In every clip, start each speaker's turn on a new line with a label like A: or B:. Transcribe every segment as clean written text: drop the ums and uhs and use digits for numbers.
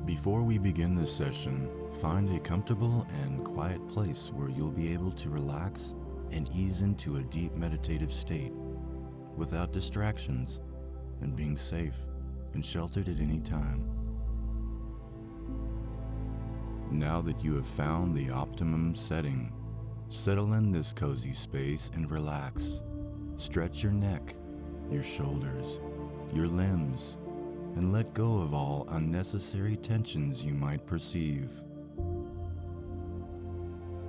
A: Before we begin this session, find a comfortable and quiet place where you'll be able to relax and ease into a deep meditative state without distractions and being safe and sheltered at any time. Now that you have found the optimum setting, settle in this cozy space and relax. Stretch your neck, your shoulders, your limbs, and let go of all unnecessary tensions you might perceive.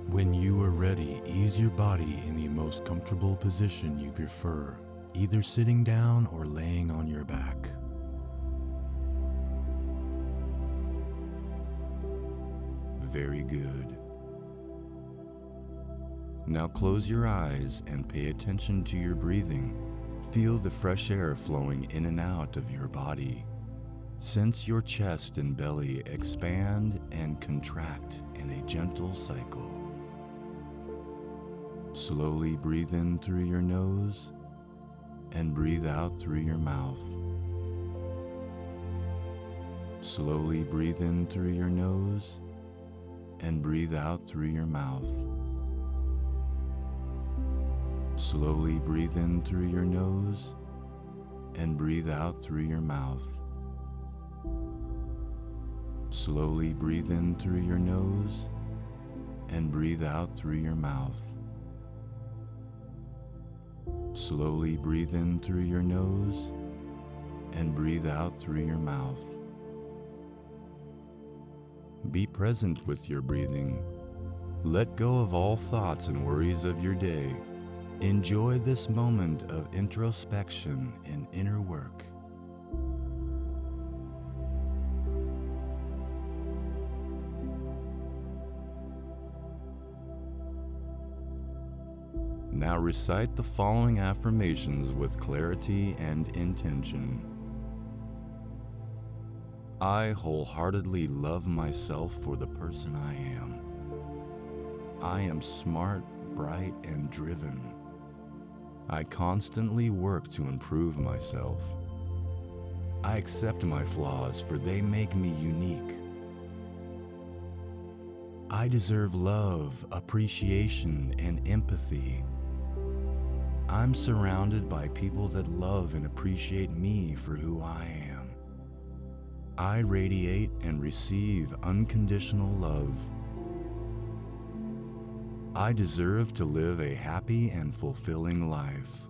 A: When you are ready, ease your body in the most comfortable position you prefer, either sitting down or laying on your back. Very good. Now close your eyes and pay attention to your breathing. Feel the fresh air flowing in and out of your body. Sense your chest and belly expand and contract in a gentle cycle. Slowly breathe in through your nose and breathe out through your mouth. Slowly breathe in through your nose and breathe out through your mouth. Slowly breathe in through your nose and breathe out through your mouth. Slowly breathe in through your nose and breathe out through your mouth. Slowly breathe in through your nose and breathe out through your mouth. Be present with your breathing. Let go of all thoughts and worries of your day. Enjoy this moment of introspection and inner work. Now recite the following affirmations with clarity and intention. I wholeheartedly love myself for the person I am. I am smart, bright, and driven. I constantly work to improve myself. I accept my flaws, for they make me unique. I deserve love, appreciation, and empathy. I'm surrounded by people that love and appreciate me for who I am. I radiate and receive unconditional love. I deserve to live a happy and fulfilling life.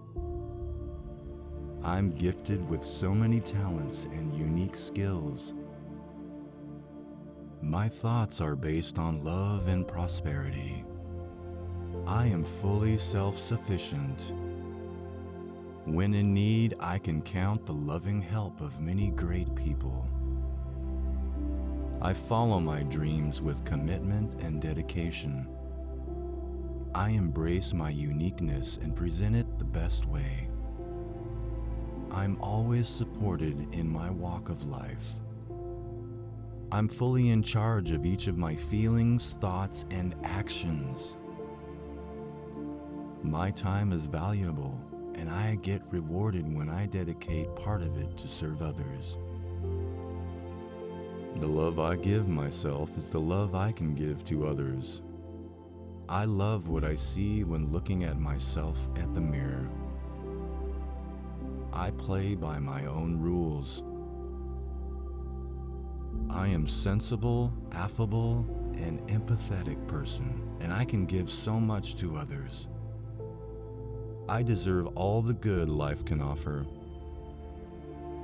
A: I'm gifted with so many talents and unique skills. My thoughts are based on love and prosperity. I am fully self-sufficient. When in need, I can count the loving help of many great people. I follow my dreams with commitment and dedication. I embrace my uniqueness and present it the best way. I'm always supported in my walk of life. I'm fully in charge of each of my feelings, thoughts, and actions. My time is valuable, and I get rewarded when I dedicate part of it to serve others. The love I give myself is the love I can give to others. I love what I see when looking at myself at the mirror. I play by my own rules. I am sensible, affable, and empathetic person, and I can give so much to others. I deserve all the good life can offer.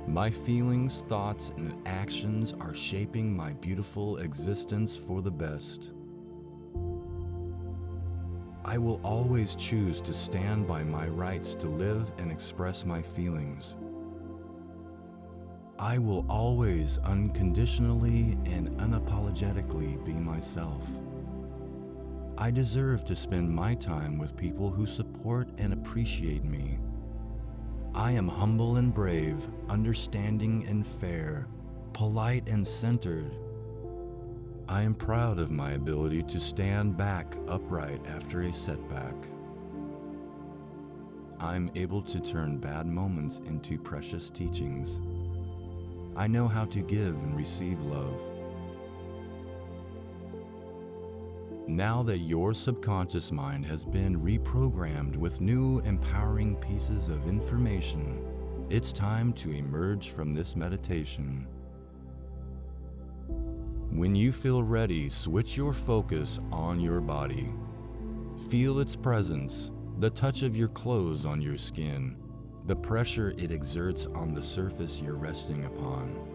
A: My feelings, thoughts, and actions are shaping my beautiful existence for the best. I will always choose to stand by my rights to live and express my feelings. I will always unconditionally and unapologetically be myself. I deserve to spend my time with people who support and appreciate me. I am humble and brave, understanding and fair, polite and centered. I am proud of my ability to stand back upright after a setback. I'm able to turn bad moments into precious teachings. I know how to give and receive love. Now that your subconscious mind has been reprogrammed with new empowering pieces of information, it's time to emerge from this meditation. When you feel ready, switch your focus on your body. Feel its presence, the touch of your clothes on your skin, the pressure it exerts on the surface you're resting upon.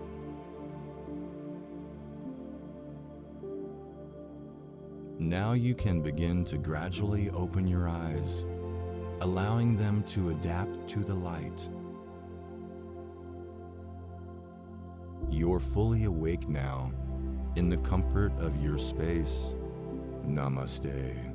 A: Now you can begin to gradually open your eyes, allowing them to adapt to the light. You're fully awake now, in the comfort of your space. Namaste.